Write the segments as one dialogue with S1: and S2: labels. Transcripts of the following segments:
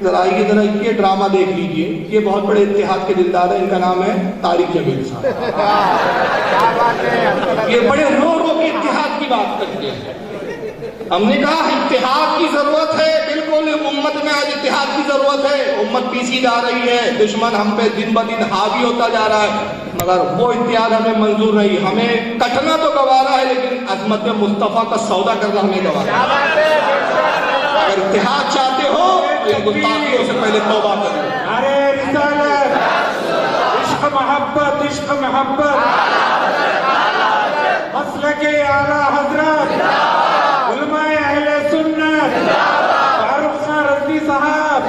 S1: ذرا یہ ڈرامہ دیکھ لیجئے. یہ بہت بڑے اتحاد کے دلدار ہیں, ان کا نام ہے طارق جمیل صاحب. یہ بڑے رو رو کے اتحاد کی بات کرتے ہیں. ہم نے کہا اتحاد کی ضرورت ہے, بالکل امت میں آج اتحاد کی ضرورت ہے. امت پیسی جا رہی ہے, دشمن ہم پہ دن بدن حاوی ہوتا جا رہا ہے, مگر وہ اتحاد ہمیں منظور نہیں. ہمیں کٹنا تو گوارا ہے, لیکن عظمت مصطفیٰ کا سودا کرنا ہمیں گوارا ہے. اگر اتحاد چاہتے ہو تو ان گستاخیوں سے پہلے توبہ کرو.
S2: نعرہ رسالت, عشق محبت, عشق محبت, مسلک اعلیٰ حضرت, علماء اہل سنت, فاروق خان رضوی صاحب.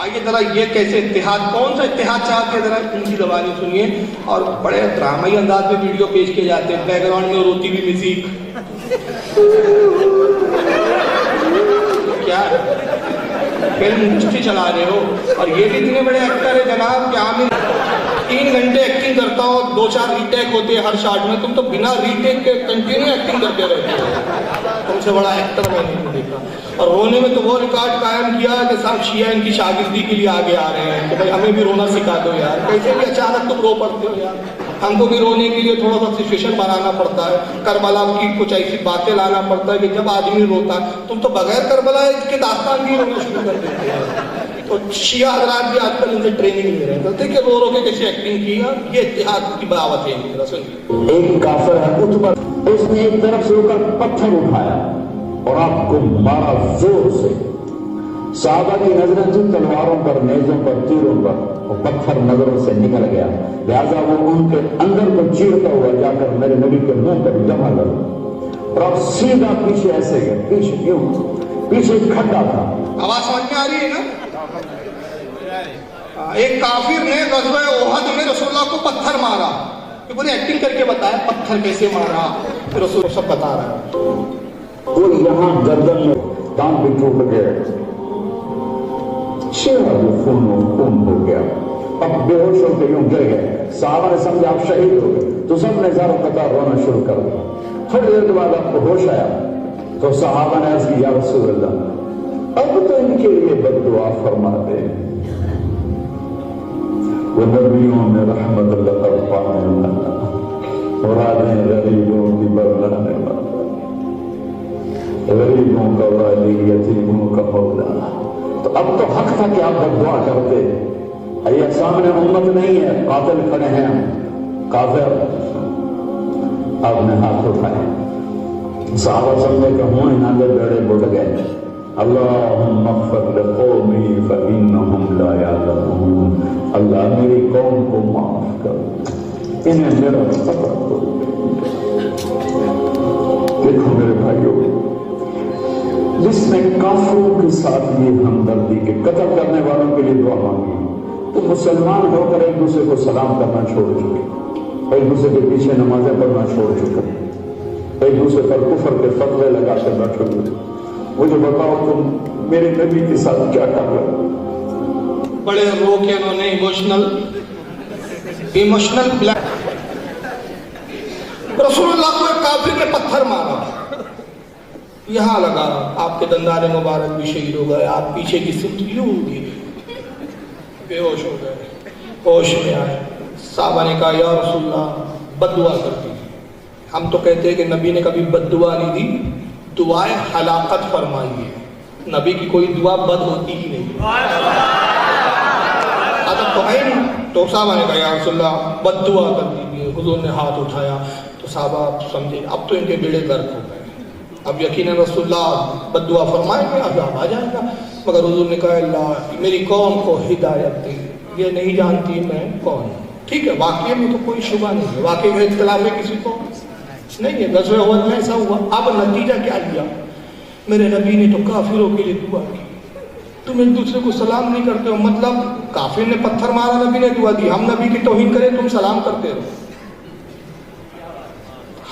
S1: آئیے ذرا یہ کیسے اتحاد, کون سا اتحاد چاہتے ہیں, ذرا ان کی زبانی سنیے. اور بڑے ڈرامائی انداز میں ویڈیو پیش کیے جاتے ہیں, بیک گراؤنڈ میں روتی ہوئی میوزک. کیا فلم انڈسٹری چلا رہے ہو؟ اور یہ بھی اتنے بڑے ایکٹر ہے جناب کہ عامر 3 گھنٹے ایکٹنگ کرتا ہو, 2-4 ریٹیک ہوتے ہیں ہر شاٹ میں. تم تو بنا ریٹیک کے کنٹینیو ایکٹنگ کرتے رہتے ہو. تم سے بڑا ایکٹر میں نہیں دیکھا. اور رونے میں تو وہ ریکارڈ قائم کیا کہ صاحب شیعہ ان کی شاگردی کے لیے آگے آ رہے ہیں کہ بھائی ہمیں بھی رونا سکھا دو یار. کیسے بھی اچانک تم رو پڑتے ہو یار. ہم کو بھی رونے کے لیے تھوڑا سا سچویشن بنانا پڑتا ہے. کربلا کی کچھ ایسی باتیں لانا پڑتا ہے کہ جب آدمی روتا ہے. تم تو بغیر کربلا اس کے داستان بھی رونا شروع کر دیتے ہیں. تو شیعہ حضرات بھی آج کل ان سے ٹریننگ لے رہے ہیں, کہ رو رو کے کیسے ایکٹنگ کی. یہ اتحاد کی بغاوت ہے.
S3: ایک کافر ہے اتبا, اس نے ایک طرف سے ہو کر پتھر اٹھایا اور آپ کو مارا زور سے. صحابہ کی نظریں تھی تلواروں پر, نیزوں پر, تیروں پر, اور پتھر نظروں سے نکل گیا. لہذا وہ ان کے اندر کو چیرتا ہوا جا کر میرے نبی کے منہ پر جمع لگا, اور اب سیدھا پیچھے ایسے گئے. پیچھے کیوں؟ پیچھے کھڈا تھا.
S1: آواز سمجھ میں آ رہی ہے نا؟ ایک کافر نے غزوہ احد میں رسول اللہ کو پتھر مارا. یہ پوری ایکٹنگ کر کے بتایا پتھر کیسے مارا, رسول سب بتا رہا ہے.
S3: وہ یہاں گردن میں دام بھی ٹوٹ گئے, چہرہ بھی خون ہو گیا. اب بے ہوش ہو کے یوں گر گئے. صحابہ نے سمجھا آپ شہید ہو گئے, تو سب نے زاروں قطار رونا شروع کر دیا. تھوڑی دیر کے بعد آپ کو ہوش آیا تو صحابہ نے عرض کی یا رسول اللہ اب تو ان کے لیے بد دعا فرما دے. وہ نبیوں میں رحمت اللہ پانے والا, مرادیں غریبوں کی برلانے والا, غریبوں کا والی, یتیموں کا مولا. تو اب تو حق تھا کہ آپ بد دعا کرتے. یہ سامنے امت نہیں ہے, قاتل کھڑے ہیں, کافر. آپ نے ہاتھ اٹھائے. صحابہ سمجھے کہ ہوں یہاں کے بیڑے بڑھ گئے. اللہم اغفر لقومی فإنہم لا یعلمون. اللہ میری قوم کو معاف کر, انہیں میرا پتہ دو. دیکھو میرے بھائیوں, جس نے کافروں کے ساتھ یہ ہمدردی کے قتل کرنے والوں کے لیے دعا مانگی, تو مسلمان ہو کر ایک دوسرے کو سلام کرنا چھوڑ چکے, ایک دوسرے کے پیچھے نمازیں پڑھنا چھوڑ چکے, ایک دوسرے پر کفر کے فتوے لگا کر بیٹھے ہوئے. مجھے بتاؤ تم میرے نبی کے ساتھ کیا کر رہے ہو؟
S1: بڑے رو کے انہوں نے ایموشنل بلیک. رسول اللہ کو ایک کافر نے پتھر مارا, یہاں لگا, آپ کے دندان مبارک بھی شہید ہو گئے. آپ پیچھے کی سمت یوں ہوگی, بے ہوش ہو گئے. ہوش میں آئے. صحابہ نے کہا یا رسول اللہ بد دعا کرتی. ہم تو کہتے ہیں کہ نبی نے کبھی بد دعا نہیں دی, دعائے ہلاکت فرمائی ہے. نبی کی کوئی دعا بد ہوتی ہی نہیں. ادب تو ہے نہیں. تو صحابہ نے کہا یا رسول اللہ بد دعا کر دیجیے. حضور نے ہاتھ اٹھایا تو صحابہ سمجھے اب تو ان کے بیڑے غرق ہو گئے. اب یقیناً رسول اللہ بد دعا فرمائیں گے, اب آ جائے گا. مگر حضور نے کہا اللہ میری قوم کو ہدایت دے, یہ نہیں جانتی میں کون ہوں. ٹھیک ہے, واقعی میں تو کوئی شبہ نہیں ہے, واقعی میں اختلاف ہے کسی کو نہیں ہے. غزوہ احد میں ایسا ہوا. اب نتیجہ کیا لیا؟ میرے نبی نے تو کافروں کے لیے دعا کی. تم ایک دوسرے کو سلام نہیں کرتے ہو, مطلب کافر نے پتھر مارا, نبی نے دعا دی. ہم نبی کی توہین کریں, تم سلام کرتے رہو.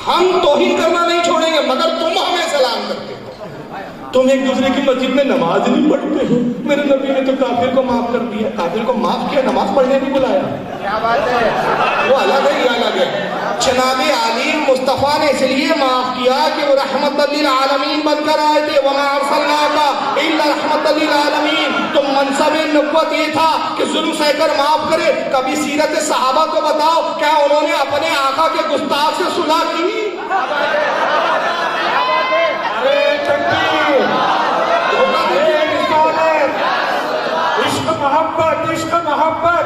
S1: ہم توہین کرنا نہیں چھوڑیں گے, مگر تم ہمیں سلام کرتے ہو. تم ایک دوسرے کی مسجد میں نماز نہیں پڑھتے ہو. میرے نبی نے تو کافر کو معاف کر دیا. کافر کو معاف کیا, نماز پڑھنے نہیں بلایا. کیا بات ہے, وہ الگ ہے, یہ الگ ہے. جناب علی مصطفیٰ نے اس لیے معاف کیا کہ وہ رحمت للعالمین بن کر آئے تھے. وَمَا أَرْسَلْنَاكَ إِلَّا رَحْمَةً لِلْعَالَمِينَ. تو منصب نبوت یہ تھا کہ ظلم سہ کر معاف کرے. کبھی سیرت صحابہ کو بتاؤ کیا انہوں نے اپنے آقا کے گستاخ سے صلح کی؟
S2: عشق محبت عشق محبت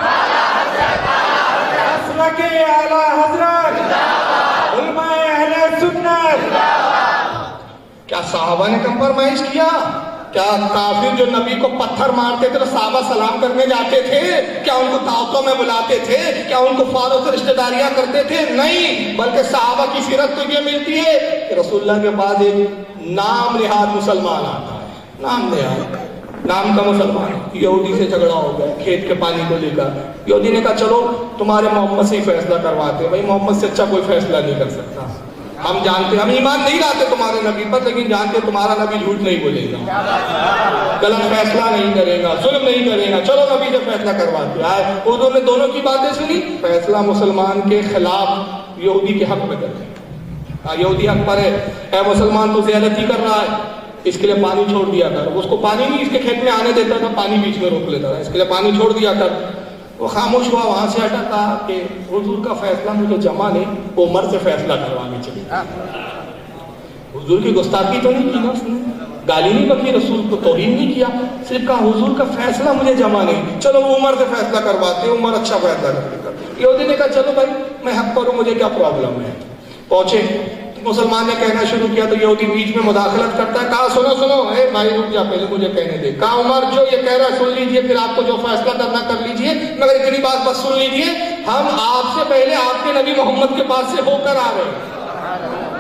S2: مسلک اعلی حضرت علماء اہل سنت.
S1: کیا صحابہ نے کمپرمائز کیا؟ کیا کافر جو نبی کو پتھر مارتے تھے تو صحابہ سلام کرنے جاتے تھے؟ کیا ان کو دعوتوں میں بلاتے تھے؟ کیا ان کو فاروں سے رشتہ داریاں کرتے تھے؟ نہیں، بلکہ صحابہ کی سیرت تو یہ ملتی ہے کہ رسول اللہ کے بعد ایک نام نہاد مسلمان آتا ہے. نام نہاد، نام کا مسلمان. یہودی سے جھگڑا ہو گیا کھیت کے پانی کو لے کر. یہودی نے کہا چلو تمہارے محمد سے ہی فیصلہ کرواتے ہیں. بھائی محمد سے اچھا کوئی فیصلہ نہیں کر سکتا. ہم جانتے، ہم ایمان نہیں لاتے تمہارے نبی پر، لیکن جانتے تمہارا نبی جھوٹ نہیں بولے گا، غلط فیصلہ نہیں کرے گا، ظلم نہیں کرے گا. چلو نبی سے فیصلہ کرواتے آئے. اردو نے دونوں کی باتیں سنی. فیصلہ مسلمان کے خلاف یہودی کے حق میں کرے. یہودی حق پر ہے، اے مسلمان تو زیادتی کر رہا ہے، اس کے لیے پانی چھوڑ دیا کر. اس کو پانی نہیں اس کے کھیت میں آنے دیتا تھا، پانی بیچ میں روک لیتا تھا. اس کے لیے پانی چھوڑ دیا کر. وہ خاموش ہوا، وہاں سے ہٹا. کہا کہ حضور کا فیصلہ مجھے جمع نہیں، عمر سے فیصلہ کروانے چلے. حضور کی گستاخی تو نہیں کی نا اس نے، گالی نہیں بکی، رسول کو توہین نہیں کیا، صرف کہا حضور کا فیصلہ مجھے جمع نہیں، چلو عمر سے فیصلہ کرواتے. عمر اچھا فیصلہ کرتے. یہودی نے کہا چلو بھائی میں حق پر ہوں، مجھے کیا پرابلم ہے. پہنچے، مسلمان نے کہنا شروع کیا تو یہودی بیچ میں مداخلت کرتا ہے. کہا سنو سنو، اے بھائی رک جا، پہلے مجھے کہنے دے. کہا عمر جو یہ کہہ رہا ہے سن لیجئے، پھر آپ کو جو فیصلہ کرنا کر لیجئے، مگر اتنی بات بس سن لیجئے، ہم آپ سے پہلے آپ کے نبی محمد کے پاس سے ہو کر آ رہے ہیں.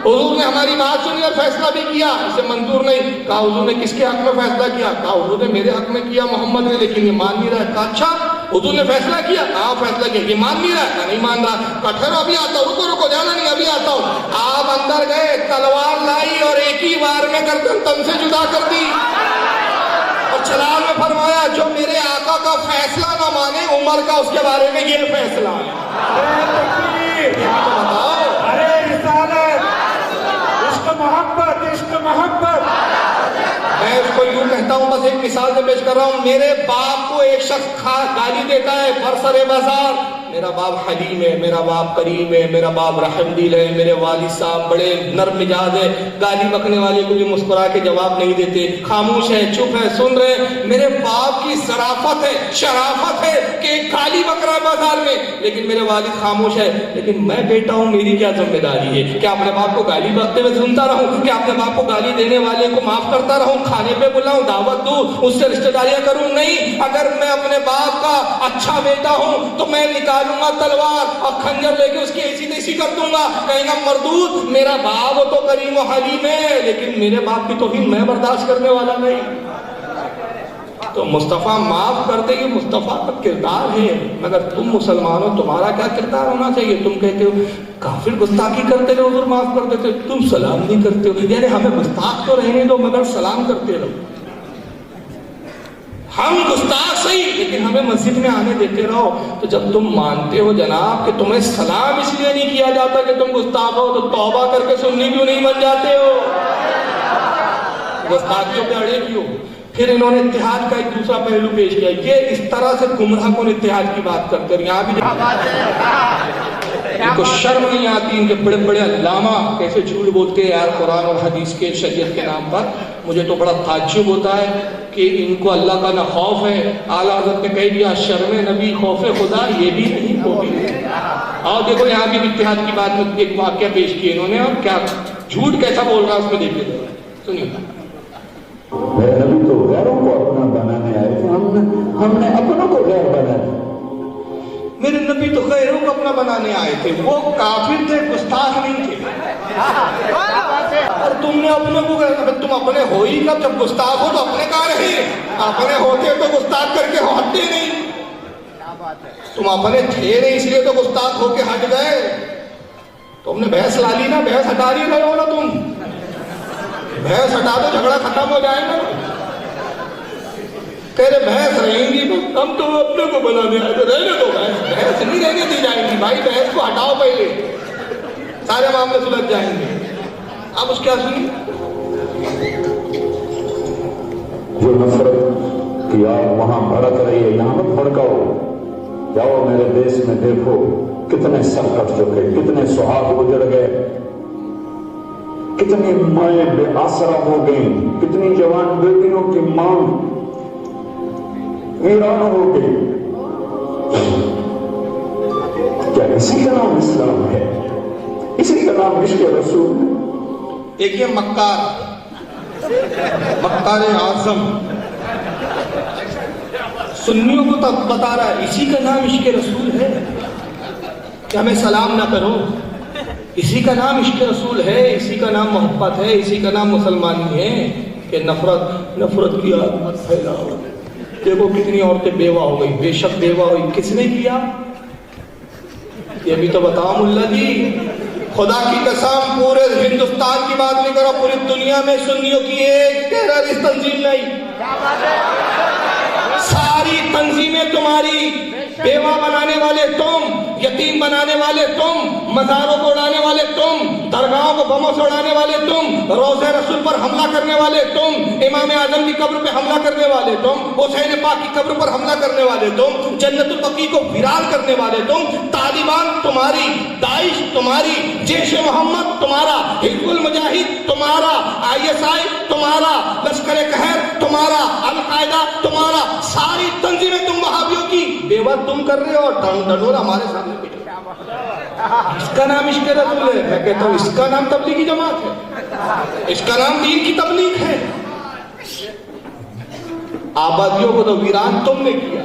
S1: حضور نے ہماری بات سنی اور فیصلہ بھی کیا، اسے منظور نہیں. کہا حضور نے کس کے حق میں فیصلہ کیا؟ کہا حضور نے میرے حق میں کیا محمد نے، لیکن یہ مان نہیں رہا ہے. کہا اچھا حضور نے فیصلہ کیا؟ کہا فیصلہ کیا، یہ مان نہیں رہا ہے. نہیں مان رہا. کہا ٹھہرو ابھی آتا ہوں، رکو رکو جانا نہیں، ابھی آتا ہوں. آپ اندر گئے، تلوار لائی اور ایک ہی بار میں گردن تن سے جدا کر دی اور چلال میں فرمایا جو میرے آقا کا فیصلہ نہ مانے، عمر کا اس کے بارے میں یہ فیصلہ ہے.
S2: ارے رسالت عشق محبت عشق محبت.
S1: میں اس کو یوں کہتا ہوں، بس ایک مثال سے پیش کر رہا ہوں. میرے باپ کو ایک شخص گالی دیتا ہے برسر بازار، میرا باپ حلیم ہے، میرا باپ کریم ہے، میرا باپ رحم دل ہے، میرے والد صاحب بڑے نرم مزاج ہے، گالی بکنے والے کو بھی مسکرا کے جواب نہیں دیتے، خاموش ہے، چپ ہے، سن رہے. میرے باپ کی ظرافت ہے، شرافت ہے کہ ایک گالی بک رہا ہے بازار میں، لیکن میرے والد خاموش ہے. لیکن میں بیٹا ہوں، میری کیا ذمہ داری ہے؟ کیا اپنے باپ کو گالی بکتے ہوئے سنتا رہوں؟ کیا اپنے باپ کو گالی دینے والے کو معاف کرتا رہوں، کھانے پہ بلاؤں، دعوت دوں، اس سے رشتہ داریاں کروں؟ نہیں. اگر میں اپنے باپ کا اچھا بیٹا ہوں تو میں نکالوں گا تلوار اور خنجر لے کے اس کی ایسی تیسی کر دوں گا. کہیں گا مردود، میرا باپ تو کریم و حلیم ہے، لیکن میرے باپ کی توہین میں برداشت کرنے والا نہیں. تو مصطفیٰ معاف کر دے، یہ مصطفیٰ کا کردار ہے. مگر تم مسلمان ہو، تمہارا کیا کردار ہونا چاہیے؟ تم کہتے ہو کافر گستاخی کرتے رہو حضور معاف کر دیتے، تم سلام نہیں کرتے ہو. یعنی ہمیں گستاخ تو رہنے دو مگر سلام کرتے رہو. ہم گستاخ صحیح، لیکن ہمیں مسجد میں آنے دیتے رہو. تو جب تم مانتے ہو جناب کہ تمہیں سلام اس لیے نہیں کیا جاتا کہ تم گستاخ ہو، تو توبہ کر کے سنی کیوں نہیں بن جاتے ہو؟ گستاخیوں پہ اڑے کیوں؟ پھر انہوں نے اتحاد کا ایک دوسرا پہلو پیش کیا. یہ اس طرح سے گمراہ کن اتحاد کی بات کرتے ہیں. یہاں بھی ان کو شرم نہیں آتی، ان کے بڑے بڑے علامہ کیسے جھوٹ بولتے ہیں یار قرآن اور حدیث کے شریعت کے نام پر. مجھے تو بڑا تعجب ہوتا ہے کہ ان کو اللہ کا نہ خوف ہے. اعلیٰ حضرت نے کہہ دیا شرم نبی خوف خدا یہ بھی نہیں ہوگی. اور دیکھو یہاں بھی اتحاد کی بات میں ایک واقعہ پیش کیا انہوں نے، اور کیا جھوٹ کیسا بول رہا ہے اس میں دیکھیے سنیے.
S3: میرے نبی تو غیروں کو اپنا بنانے آئے تھے، ہم نے اپنوں کو غیر بنایا.
S1: میرے نبی تو غیروں کو اپنا بنانے آئے تھے، وہ کافر تھے، گستاخ نہیں تھے. اور تم نے اپنے کو، تم اپنے ہو ہی کب؟ جب گستاخ ہو تو اپنے کہاں رہے؟ اپنے ہوتے تو گستاخ کر کے ہٹتے نہیں. تم اپنے تھے نہیں اس لیے تو گستاخ ہو کے ہٹ گئے. تم نے بحث لا لی نا، بحث ہٹا رہی رہے ہو نا. تم بحث ہٹا دو، جھگڑا ختم ہو جائے گا. تیرے بحث رہیں گی، ہم تو اپنے کو بنانے آئے تھے. رہنے دو بحث، بحث نہیں رہنے دی جائے گی بھائی. بحث کو ہٹاؤ پہلے. سارے معاملے سلجھ جائیں گے. آپ اس کیا سنیے.
S3: جو نفرت کی آگ وہاں بھڑک رہی ہے یہاں مت بھڑکاؤ. جاؤ میرے دیش میں دیکھو کتنے سر کٹ چکے, کتنے سہاگ گزر گئے, کتنی مائیں بے آسرا ہو گئیں, کتنی جوان بیٹیوں کی مانگ ویران ہو گئی. کیا اسی کا نام اسلام ہے؟ اسی کا نام عشق رسول ہے؟
S1: دیکھیے مکار اعظم سنیوں کو تب بتا رہا ہے اسی کا نام عشق رسول ہے کہ ہمیں سلام نہ کرو. اسی کا نام عشق رسول ہے, اسی کا نام محبت ہے, اسی کا نام مسلمانی ہے کہ نفرت کی آگ مت پھیلاؤ. دیکھو کتنی عورتیں بیوہ ہو گئی, بے شک بیوہ ہوئی, کس نے کیا یہ بھی تو بتاؤ ملا جی. خدا کی قسم پورے ہندوستان کی بات نہیں کرو, پوری دنیا میں سنیوں کی ایک ٹیررسٹ تنظیم نہیں. ساری تنظیمیں تمہاری, بیوہ بنانے والے تم, یتیم بنانے والے تم, مزاروں کو اڑانے والے تم, درگاہوں کو بموں سے اڑانے والے تم, روضہ رسول پر حملہ کرنے والے تم, امام اعظم کی قبر پہ حملہ کرنے والے تم, حسین پاک کی قبر پر حملہ کرنے والے تم, جنت البقیع کو ویران کرنے والے تم, طالبان تمہاری, داعش تمہاری, جیش محمد تمہارا, حزب المجاہد تمہارا, ISI تمہارا, لشکر قہر تمہارا, القاعدہ تمہارا, ساری تنظیمیں تم وہابیوں کی بیوہ تم کر رہے ہو اور ڈنڈور ہمارے سامنے بیٹھے. اس کا نام عشق رسول ہے. میں کہتا ہوں اس کا نام تبلیغی جماعت ہے, اس کا نام دین کی تبلیغ ہے. آبادیوں کو تو ویران تم نے کیا.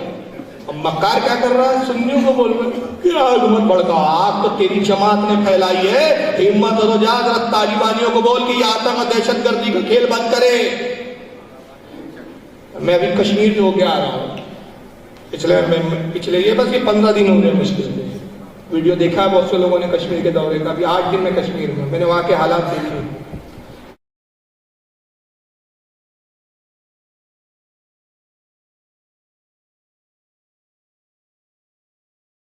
S1: اب مکار کیا کر رہا ہے, سنیوں کو بول رہے کہ آگ مت بڑھتا, آگ تو تیری جماعت نے پھیلائی ہے. ہمت ہو تو جا ذرا طالبانیوں کو بول کہ یہ آتنک دہشت گردی کا کھیل بند کرے. میں ابھی کشمیر میں ہو کے آ رہا ہوں, پچھلے یہ بس یہ 15 دن ہو گئے مشکل سے. ویڈیو دیکھا ہے بہت سے لوگوں نے کشمیر کے دورے کا, ابھی 8 دن میں کشمیر میں, میں نے وہاں کے حالات دیکھے.